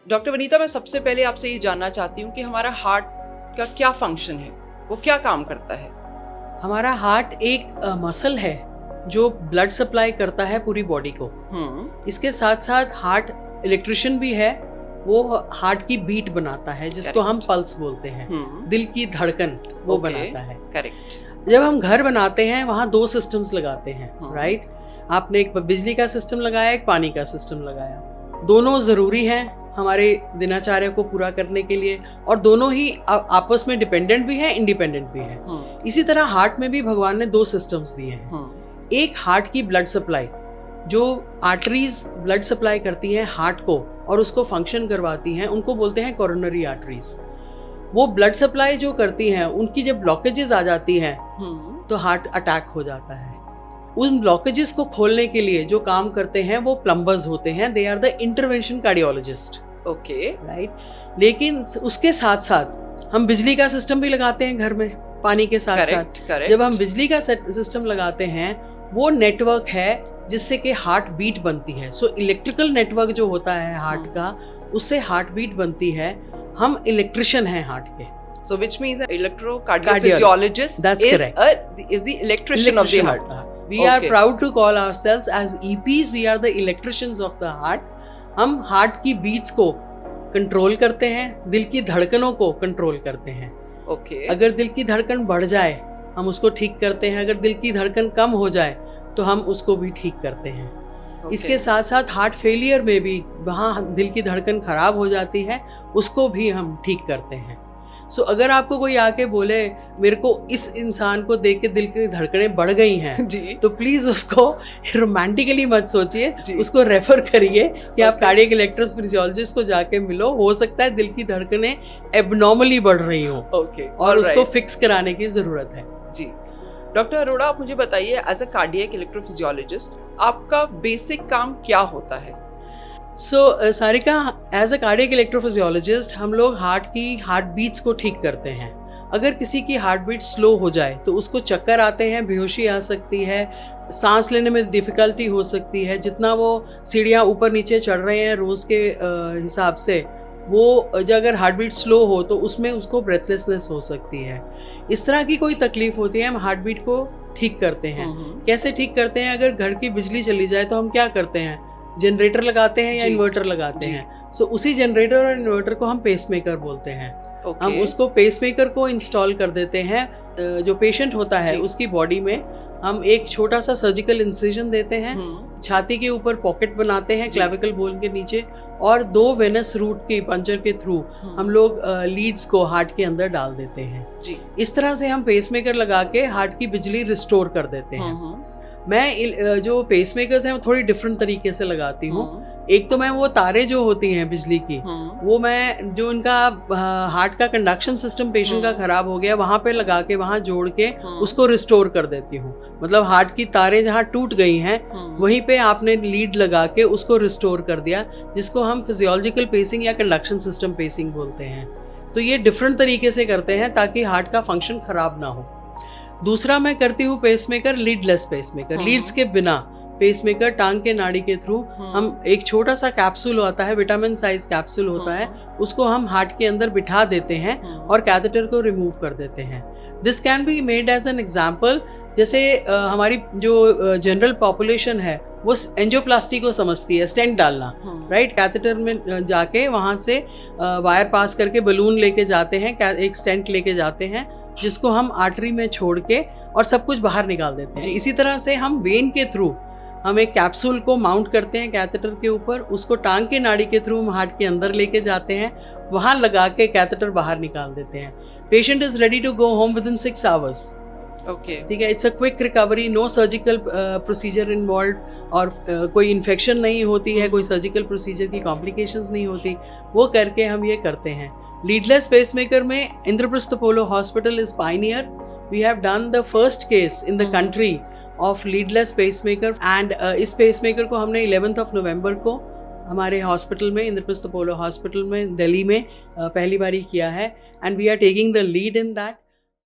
Doctor Vanita, मैं सबसे पहले आपसे ये जानना चाहती हूँ कि हमारा हार्ट का क्या फंक्शन है, वो क्या काम करता है? हमारा हार्ट एक मसल है जो ब्लड सप्लाई करता है पूरी बॉडी को। इसके साथ साथ हार्ट इलेक्ट्रिशियन भी है, वो हार्ट की बीट बनाता है जिसको हम पल्स बोलते हैं, दिल की धड़कन वो बनाता है। करेक्ट। जब हम घर बनाते हैं वहाँ 2 सिस्टम्स लगाते हैं, राइट? आपने एक बिजली का सिस्टम लगाया, एक पानी का सिस्टम लगाया। दोनों ज़रूरी हैं हमारे दिनचर्या को पूरा करने के लिए, और दोनों ही आपस में डिपेंडेंट भी हैं, इंडिपेंडेंट भी हैं। इसी तरह हार्ट में भी भगवान ने 2 सिस्टम्स दिए हैं। एक हार्ट की ब्लड सप्लाई, जो आर्टरीज ब्लड सप्लाई करती हैं हार्ट को और उसको फंक्शन करवाती हैं, उनको बोलते हैं कोरोनरी आर्टरीज। वो ब्लड सप्लाई जो करती हैं, उनकी जब ब्लॉकेजेस आ जाती हैं तो हार्ट अटैक हो जाता है। उन ब्लॉकेजेस को खोलने के लिए जो काम करते हैं वो प्लम्बर्स होते हैं, they are the intervention cardiologist. Okay, right. लेकिन उसके साथ साथ हम बिजली का सिस्टम भी लगाते हैं घर में, पानी के साथ साथ। जब हम बिजली का सिस्टम लगाते हैं, वो नेटवर्क है जिससे कि हार्ट बीट बनती है। सो इलेक्ट्रिकल नेटवर्क जो होता है हार्ट का, उससे हार्ट बीट बनती है। हम इलेक्ट्रिशियन हैं हार्ट के। So which means an electrophysiologist is the electrician of the heart. We are proud to call ourselves as EPs. We are the electricians of the heart. हम heart की beats को control करते हैं, दिल की धड़कनों को कंट्रोल करते हैं। अगर दिल की धड़कन बढ़ जाए हम उसको ठीक करते हैं, अगर दिल की धड़कन कम हो जाए तो हम उसको भी ठीक करते हैं। इसके साथ साथ हार्ट फेलियर में भी, वहाँ दिल की धड़कन खराब हो जाती है, उसको भी हम ठीक करते हैं। सो अगर आपको कोई आके बोले मेरे को इस इंसान को देख के दिल की धड़कनें बढ़ गई हैं जी, तो प्लीज उसको रोमांटिकली मत सोचिए, उसको रेफर करिए कि आप कार्डियक इलेक्ट्रोफिजियोलॉजिस्ट को जाके मिलो। हो सकता है दिल की धड़कनें एबनॉर्मली बढ़ रही हों, और उसको फिक्स कराने की जरूरत है। जी डॉक्टर अरोड़ा, आप मुझे बताइए, एज अ कार्डियक इलेक्ट्रोफिजियोलॉजिस्ट आपका बेसिक काम क्या होता है? Sarika, as a cardiac electrophysiologist हम लोग हार्ट की हार्ट बीट्स को ठीक करते हैं। अगर किसी की हार्ट बीट स्लो हो जाए तो उसको चक्कर आते हैं, बेहोशी आ सकती है, सांस लेने में डिफ़िकल्टी हो सकती है। जितना वो सीढ़ियाँ ऊपर नीचे चढ़ रहे हैं रोज़ के हिसाब से, वो अगर हार्ट बीट स्लो हो तो उसमें उसको ब्रेथलेसनेस हो सकती है। इस तरह की कोई तकलीफ होती है, हम हार्ट बीट को ठीक करते हैं। कैसे ठीक करते हैं? अगर घर की बिजली चली जाए तो हम क्या करते हैं? जनरेटर लगाते हैं या इन्वर्टर लगाते हैं। सो उसी जनरेटर और इन्वर्टर को हम पेसमेकर बोलते हैं। हम उसको पेसमेकर को इंस्टॉल कर देते हैं। जो पेशेंट होता है उसकी बॉडी में हम एक छोटा सा सर्जिकल इंसिजन देते हैं, छाती के ऊपर पॉकेट बनाते हैं क्लेविकल बोन के नीचे, और 2 वेनस रूट की पंचर के थ्रू हम लोग लीड्स को हार्ट के अंदर डाल देते हैं जी। इस तरह से हम पेसमेकर लगा के हार्ट की बिजली रिस्टोर कर देते हैं। मैं जो पेसमेकर्स हैं वो थोड़ी डिफरेंट तरीके से लगाती हूँ। एक तो मैं वो तारे जो होती हैं बिजली की, वो मैं जो उनका हार्ट का कंडक्शन सिस्टम पेशेंट का खराब हो गया, वहाँ पे लगा के वहाँ जोड़ के उसको रिस्टोर कर देती हूँ। मतलब हार्ट की तारें जहाँ टूट गई हैं वहीं पे आपने लीड लगा के उसको रिस्टोर कर दिया, जिसको हम फिजियोलॉजिकल पेसिंग या कंडक्शन सिस्टम पेसिंग बोलते हैं। तो ये डिफरेंट तरीके से करते हैं ताकि हार्ट का फंक्शन खराब ना हो। दूसरा मैं करती हूँ पेसमेकर, लीडलेस पेसमेकर, लीड्स के बिना पेसमेकर। टांग के नाड़ी के थ्रू हम एक छोटा सा कैप्सूल होता है, विटामिन साइज कैप्सूल होता है, उसको हम हार्ट के अंदर बिठा देते हैं और कैथेटर को रिमूव कर देते हैं। This can be made as an example. जैसे हमारी जो जनरल पॉपुलेशन है वो एंजियोप्लास्टी को समझती है, स्टेंट डालना, राइट? कैथेटर में जाके वहाँ से वायर पास करके बलून लेके जाते हैं, एक स्टेंट लेके जाते हैं, जिसको हम आर्टरी में छोड़ के और सब कुछ बाहर निकाल देते हैं। इसी तरह से हम वेन के थ्रू हम एक कैप्सूल को माउंट करते हैं कैथेटर के ऊपर, उसको टांग के नाड़ी के थ्रू हम हार्ट के अंदर लेके जाते हैं, वहाँ लगा के कैथेटर बाहर निकाल देते हैं। Patient is ready to go home within 6 hours. ठीक है, it's a quick recovery, no surgical procedure involve, और कोई इन्फेक्शन नहीं होती है, कोई सर्जिकल प्रोसीजर की कॉम्प्लिकेशंस नहीं होती। वो करके हम ये करते हैं। लीडलेस पेसमेकर में Indraprastha Apollo hospital is pioneer. We have done the first case in the country of leadless pacemaker, and इस पेसमेकर को हमने 11 नवंबर को हमारे हॉस्पिटल में, इंद्रप्रस्थ अपोलो हॉस्पिटल में दिल्ली में पहली बारी किया है, and we are taking the lead in that.